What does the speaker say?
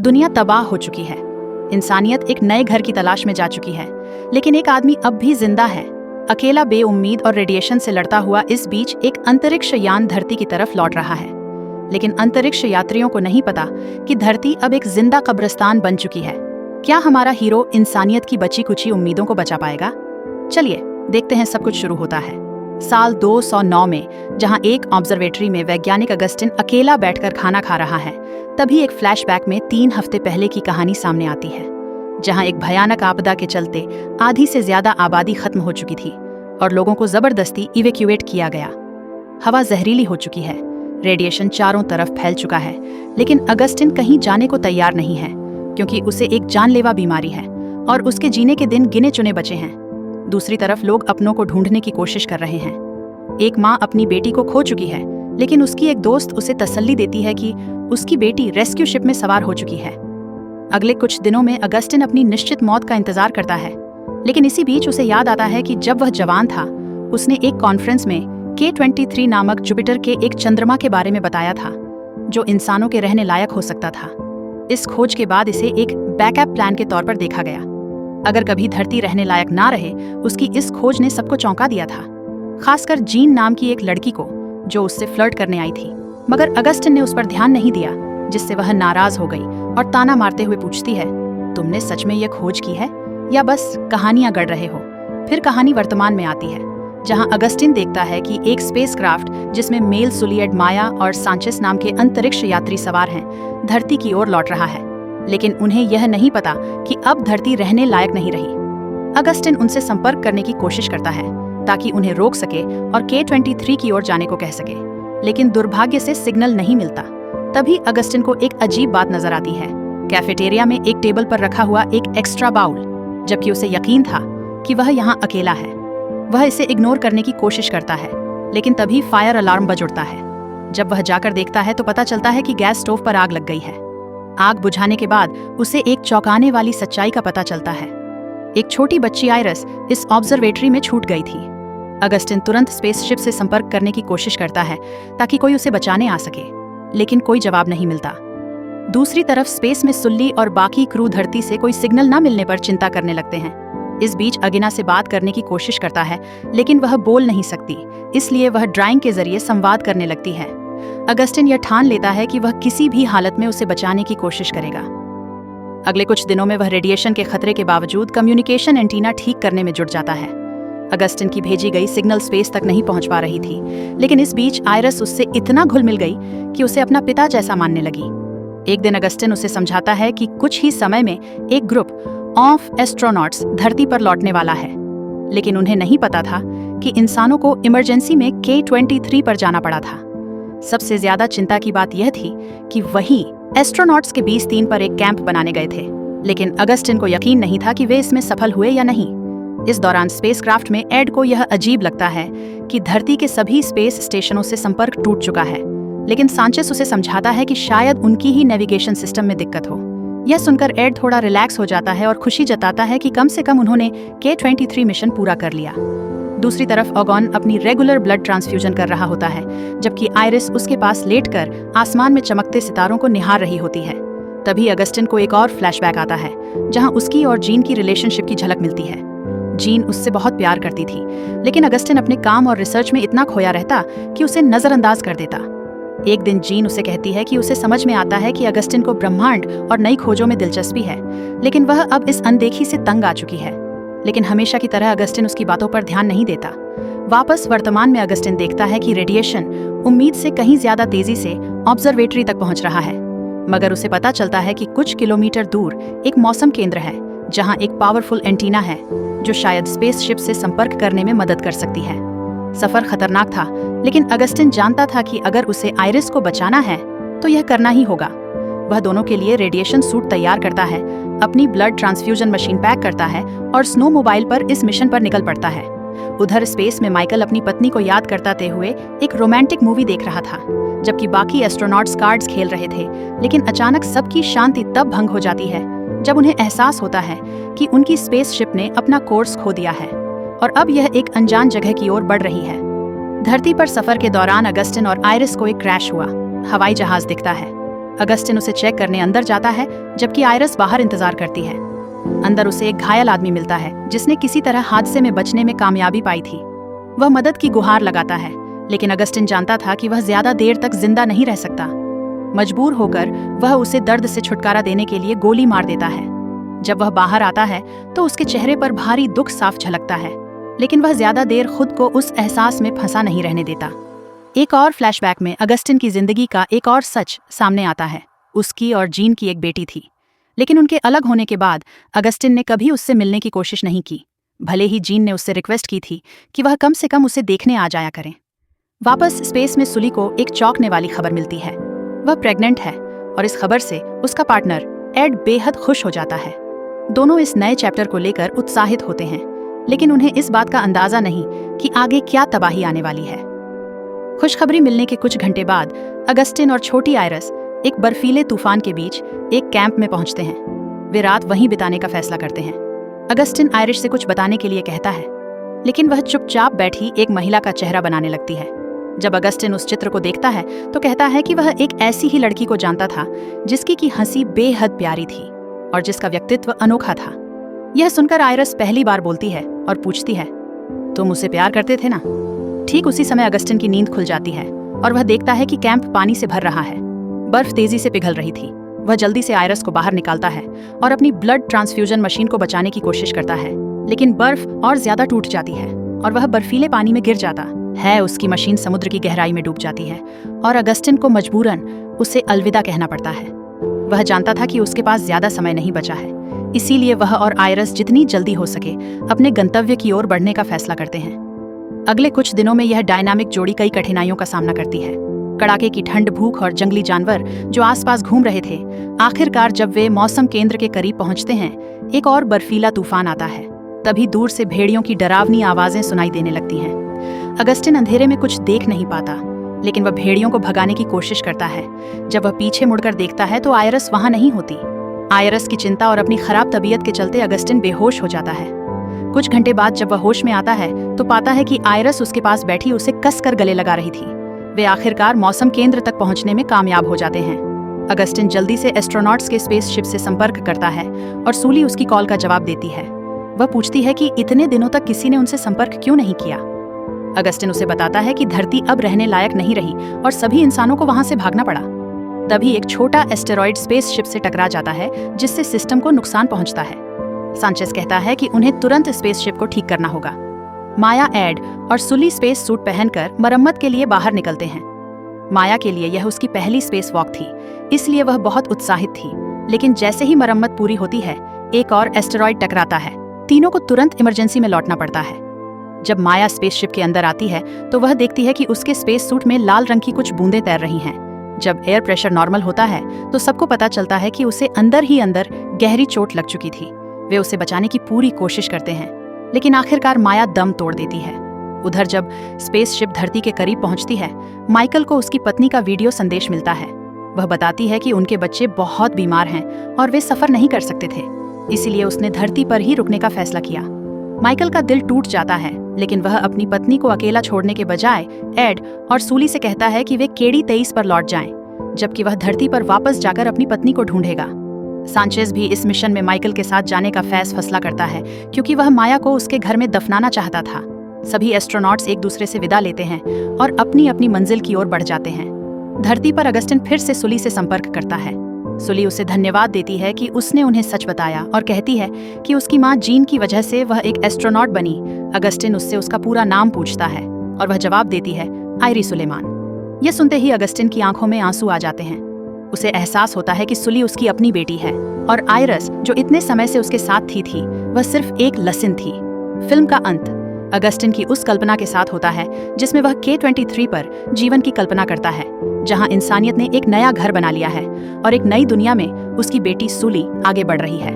दुनिया तबाह हो चुकी है। इंसानियत एक नए घर की तलाश में जा चुकी है, लेकिन एक आदमी अब भी जिंदा है, अकेला, बेउम्मीद और रेडिएशन से लड़ता हुआ। इस बीच एक अंतरिक्ष यान धरती की तरफ लौट रहा है, लेकिन अंतरिक्ष यात्रियों को नहीं पता कि धरती अब एक जिंदा कब्रिस्तान बन चुकी है। क्या हमारा हीरो इंसानियत की बची कुची उम्मीदों को बचा पाएगा? चलिए देखते हैं। सब कुछ शुरू होता है साल 209 में, जहां एक ऑब्जर्वेटरी में वैज्ञानिक अगस्टिन अकेला बैठकर खाना खा रहा है। तभी एक फ्लैशबैक में 3 हफ्ते पहले की कहानी सामने आती है, जहां एक भयानक आपदा के चलते आधी से ज्यादा आबादी खत्म हो चुकी थी और लोगों को जबरदस्ती इवैक्यूएट किया गया। हवा जहरीली हो चुकी है, रेडिएशन चारों तरफ फैल चुका है, लेकिन अगस्टिन कहीं जाने को तैयार नहीं है, क्योंकि उसे एक जानलेवा बीमारी है और उसके जीने के दिन गिने चुने बचे हैं। दूसरी तरफ लोग अपनों को ढूंढने की कोशिश कर रहे हैं। एक माँ अपनी बेटी को खो चुकी है, लेकिन उसकी एक दोस्त उसे तसल्ली देती है कि उसकी बेटी रेस्क्यू शिप में सवार हो चुकी है। अगले कुछ दिनों में अगस्टिन अपनी निश्चित मौत का इंतजार करता है, लेकिन इसी बीच उसे याद आता है कि जब वह जवान था, उसने एक कॉन्फ्रेंस में K23 नामक जुपिटर के एक चंद्रमा के बारे में बताया था, जो इंसानों के रहने लायक हो सकता था। इस खोज के बाद इसे एक बैकअप प्लान के तौर पर देखा गया। अगर कभी धरती रहने लायक ना रहे, उसकी इस खोज ने सबको चौंका दिया था, खासकर जीन नाम की एक लड़की को, जो उससे फ्लर्ट करने आई थी। मगर अगस्टिन ने उस पर ध्यान नहीं दिया, जिससे वह नाराज हो गई और ताना मारते हुए पूछती है, तुमने सच में यह खोज की है या बस कहानियां गढ़ रहे हो? फिर कहानी वर्तमान में आती है, जहां अगस्टिन देखता है कि एक स्पेसक्राफ्ट जिसमें मेल सुलियड माया और सांचेस नाम के अंतरिक्ष यात्री सवार हैं, धरती की ओर लौट रहा है। लेकिन उन्हें यह नहीं पता कि अब धरती रहने लायक नहीं रही। अगस्टिन उनसे संपर्क करने की कोशिश करता है ताकि उन्हें रोक सके और K23 की ओर जाने को कह सके, लेकिन दुर्भाग्य से सिग्नल नहीं मिलता। तभी अगस्टिन को एक अजीब बात नजर आती है। कैफेटेरिया में एक टेबल पर रखा हुआ एक एक्स्ट्रा बाउल, जबकि उसे यकीन था कि वह यहाँ अकेला है। वह इसे इग्नोर करने की कोशिश करता है, लेकिन तभी फायर अलार्म बज उठता है। जब वह जाकर देखता है तो पता चलता है कि गैस स्टोव पर आग लग गई है। आग बुझाने के बाद उसे एक चौंकाने वाली सच्चाई का पता चलता है। एक छोटी बच्ची आयरस इस ऑब्जर्वेटरी में छूट गई थी। अगस्टिन तुरंत स्पेसशिप से संपर्क करने की कोशिश करता है ताकि कोई उसे बचाने आ सके, लेकिन कोई जवाब नहीं मिलता। दूसरी तरफ स्पेस में सुल्ली और बाकी क्रू धरती से कोई सिग्नल न मिलने पर चिंता करने लगते हैं। इस बीच अगिना से बात करने की कोशिश करता है, लेकिन वह बोल नहीं सकती, इसलिए वह ड्राइंग के जरिए संवाद करने लगती है। अगस्टिन यह ठान लेता है कि वह किसी भी हालत में उसे बचाने की कोशिश करेगा। अगले कुछ दिनों में वह रेडिएशन के खतरे के बावजूद कम्युनिकेशन एंटीना ठीक करने में जुट जाता है। अगस्टिन की भेजी गई सिग्नल स्पेस तक नहीं पहुंच पा रही थी, लेकिन इस बीच आयरस उससे इतना घुल मिल गई कि उसे अपना पिता जैसा मानने लगी। एक दिन अगस्टिन उसे समझाता है कि कुछ ही समय में एक ग्रुप ऑफ एस्ट्रोनॉट्स धरती पर लौटने वाला है, लेकिन उन्हें नहीं पता था कि इंसानों को इमरजेंसी में K23 पर जाना पड़ा था। सबसे ज्यादा चिंता की बात यह थी कि वही एस्ट्रोनॉट्स के 20 पर एक कैंप बनाने गए थे, लेकिन अगस्टिन को यकीन नहीं था कि वे इसमें सफल हुए या नहीं। इस दौरान स्पेसक्राफ्ट में एड को यह अजीब लगता है कि धरती के सभी स्पेस स्टेशनों से संपर्क टूट चुका है, लेकिन सांचेस उसे समझाता है कि शायद उनकी ही नेविगेशन सिस्टम में दिक्कत हो। यह सुनकर एड थोड़ा रिलैक्स हो जाता है और खुशी जताता है कि कम से कम उन्होंने K23 मिशन पूरा कर लिया। दूसरी तरफ ऑगॉन अपनी रेगुलर ब्लड ट्रांसफ्यूजन कर रहा होता है, जबकि आयरिस उसके पास लेटकर आसमान में चमकते सितारों को निहार रही होती है। तभी अगस्टिन को एक और फ्लैशबैक आता है, जहां उसकी और जीन की रिलेशनशिप की झलक मिलती है। जीन उससे बहुत प्यार करती थी, लेकिन अगस्टिन अपने काम और रिसर्च में इतना खोया रहता कि उसे नजरअंदाज कर देता। एक दिन जीन उसे कहती है कि उसे समझ में आता है कि अगस्टिन को ब्रह्मांड और नई खोजों में दिलचस्पी है, लेकिन वह अब इस अनदेखी से तंग आ चुकी है। लेकिन हमेशा की तरह अगस्टिन उसकी बातों पर ध्यान नहीं देता। वापस वर्तमान में अगस्टिन देखता है कि रेडिएशन उम्मीद से कहीं ज्यादा तेजी से ऑब्जर्वेटरी तक पहुंच रहा है, मगर उसे पता चलता है कि कुछ किलोमीटर दूर एक मौसम केंद्र है, जहां एक पावरफुल एंटीना है जो शायद स्पेसशिप से संपर्क करने में मदद कर सकती है। सफर खतरनाक था, लेकिन अगस्टिन जानता था कि अगर उसे आयरिस को बचाना है तो यह करना ही होगा। वह दोनों के लिए रेडिएशन सूट तैयार करता है, अपनी ब्लड ट्रांसफ्यूजन मशीन पैक करता है और स्नो मोबाइल पर इस मिशन पर निकल पड़ता है। उधर स्पेस में माइकल अपनी पत्नी को याद करते हुए एक रोमांटिक मूवी देख रहा था, जबकि बाकी एस्ट्रोनॉट्स कार्ड्स खेल रहे थे। लेकिन अचानक सबकी शांति तब भंग हो जाती है जब उन्हें एहसास होता है कि उनकी स्पेसशिप ने अपना कोर्स खो दिया है और अब यह एक अनजान जगह की ओर बढ़ रही है। धरती पर सफर के दौरान अगस्टिन और आयरिस को एक क्रैश हुआ। हवाई जहाज दिखता है, अगस्टिन उसे चेक करने अंदर जाता है, जबकि आयरस बाहर इंतजार करती है। अंदर उसे एक घायल आदमी मिलता है जिसने किसी तरह हादसे में बचने में कामयाबी पाई थी। वह मदद की गुहार लगाता है, लेकिन अगस्टिन जानता था कि वह ज्यादा देर तक जिंदा नहीं रह सकता। मजबूर होकर वह उसे दर्द से छुटकारा देने के लिए गोली मार देता है। जब वह बाहर आता है तो उसके चेहरे पर भारी दुख साफ झलकता है, लेकिन वह ज्यादा देर खुद को उस एहसास में फंसा नहीं रहने देता। एक और फ्लैशबैक में अगस्टिन की जिंदगी का एक और सच सामने आता है। उसकी और जीन की एक बेटी थी, लेकिन उनके अलग होने के बाद अगस्टिन ने कभी उससे मिलने की कोशिश नहीं की, भले ही जीन ने उससे रिक्वेस्ट की थी कि वह कम से कम उसे देखने आ जाया करें। वापस स्पेस में सुली को एक चौंकने वाली खबर मिलती है। वह प्रेग्नेंट है और इस खबर से उसका पार्टनर एड बेहद खुश हो जाता है। दोनों इस नए चैप्टर को लेकर उत्साहित होते हैं, लेकिन उन्हें इस बात का अंदाजा नहीं कि आगे क्या तबाही आने वाली है। खुशखबरी मिलने के कुछ घंटे बाद अगस्टिन और छोटी आयरस एक बर्फीले तूफान के बीच एक कैंप में पहुंचते हैं। वे रात वहीं बिताने का फैसला करते हैं। अगस्टिन आयरिश से कुछ बताने के लिए कहता है, लेकिन वह चुपचाप बैठी एक महिला का चेहरा बनाने लगती है। जब अगस्टिन उस चित्र को देखता है तो कहता है कि वह एक ऐसी ही लड़की को जानता था जिसकी की हंसी बेहद प्यारी थी और जिसका व्यक्तित्व अनोखा था। यह सुनकर आयरस पहली बार बोलती है और पूछती है, तुम उसे प्यार करते थे ना? ठीक उसी समय अगस्टिन की नींद खुल जाती है और वह देखता है कि कैंप पानी से भर रहा है। बर्फ तेजी से पिघल रही थी। वह जल्दी से आयरस को बाहर निकालता है और अपनी ब्लड ट्रांसफ्यूजन मशीन को बचाने की कोशिश करता है, लेकिन बर्फ और ज्यादा टूट जाती है और वह बर्फीले पानी में गिर जाता है। उसकी मशीन समुद्र की गहराई में डूब जाती है और अगस्टिन को मजबूरन उसे अलविदा कहना पड़ता है। वह जानता था कि उसके पास ज्यादा समय नहीं बचा है, इसीलिए वह और आयरस जितनी jल्दी हो सके अपने गंतव्य की ओर बढ़ने का फैसला करते हैं। अगले कुछ दिनों में यह डायनामिक जोड़ी कई कठिनाइयों का सामना करती है। कड़ाके की ठंड, भूख और जंगली जानवर जो आसपास घूम रहे थे। आखिरकार जब वे मौसम केंद्र के करीब पहुंचते हैं, एक और बर्फीला तूफान आता है। तभी दूर से भेड़ियों की डरावनी आवाजें सुनाई देने लगती हैं। अगस्टिन अंधेरे में कुछ देख नहीं पाता, लेकिन वह भेड़ियों को भगाने की कोशिश करता है। जब वह पीछे मुड़कर देखता है तो आयरस वहां नहीं होती। आयरस की चिंता और अपनी खराब तबीयत के चलते अगस्टिन बेहोश हो जाता है। कुछ घंटे बाद जब वह होश में आता है तो पाता है कि आयरस उसके पास बैठी उसे कसकर गले लगा रही थी। वे आखिरकार मौसम केंद्र तक पहुंचने में कामयाब हो जाते हैं। अगस्टिन जल्दी से एस्ट्रोनॉट्स के स्पेसशिप से संपर्क करता है और सूली उसकी कॉल का जवाब देती है। वह पूछती है कि इतने दिनों तक किसी ने उनसे संपर्क क्यों नहीं किया। अगस्टिन उसे बताता है कि धरती अब रहने लायक नहीं रही और सभी इंसानों को वहां से भागना पड़ा। तभी एक छोटा एस्टेरॉइड स्पेसशिप से टकरा जाता है, जिससे सिस्टम को नुकसान पहुंचता है। सांचेज कहता है कि उन्हें तुरंत स्पेसशिप को ठीक करना होगा। माया, एड और सुली स्पेस सूट पहनकर मरम्मत के लिए बाहर निकलते हैं। माया के लिए यह उसकी पहली स्पेस वॉक थी, इसलिए वह बहुत उत्साहित थी। लेकिन जैसे ही मरम्मत पूरी होती है, एक और एस्टेरॉइड टकराता है। तीनों को तुरंत इमरजेंसी में लौटना पड़ता है। जब माया स्पेसशिप के अंदर आती है तो वह देखती है कि उसके स्पेस सूट में लाल रंग की कुछ बूंदें तैर रही हैं। जब एयर प्रेशर नॉर्मल होता है तो सबको पता चलता है कि उसे अंदर ही अंदर गहरी चोट लग चुकी थी। वे उसे बचाने की पूरी कोशिश करते हैं, लेकिन आखिरकार माया दम तोड़ देती है। उधर जब स्पेसशिप धरती के करीब पहुंचती है, माइकल को उसकी पत्नी का वीडियो संदेश मिलता है। वह बताती है कि उनके बच्चे बहुत बीमार हैं और वे सफर नहीं कर सकते थे, इसीलिए उसने धरती पर ही रुकने का फैसला किया। माइकल का दिल टूट जाता है, लेकिन वह अपनी पत्नी को अकेला छोड़ने के बजाय एड और सूली से कहता है कि वे केडी 23 पर लौट जाएं, जबकि वह धरती पर वापस जाकर अपनी पत्नी को ढूंढेगा। सांचेज भी इस मिशन में माइकल के साथ जाने का फैसला करता है, क्योंकि वह माया को उसके घर में दफनाना चाहता था। सभी एस्ट्रोनॉट्स एक दूसरे से विदा लेते हैं और अपनी अपनी मंजिल की ओर बढ़ जाते हैं। धरती पर अगस्टिन फिर से सुली से संपर्क करता है। सुली उसे धन्यवाद देती है कि उसने उन्हें सच बताया और कहती है कि उसकी माँ जीन की वजह से वह एक एस्ट्रोनॉट बनी। अगस्टिन उससे उसका पूरा नाम पूछता है और वह जवाब देती है, आयरी सुलेमान। यह सुनते ही अगस्टिन की आंखों में आंसू आ जाते हैं। उसे एहसास होता है कि सुली उसकी अपनी बेटी है और आयरस जो इतने समय से उसके साथ थी वह सिर्फ एक लसिन थी। फिल्म का अंत अगस्टिन की उस कल्पना के साथ होता है जिसमें वह K-23 पर जीवन की कल्पना करता है, जहां इंसानियत ने एक नया घर बना लिया है और एक नई दुनिया में उसकी बेटी सुली आगे बढ़ रही है।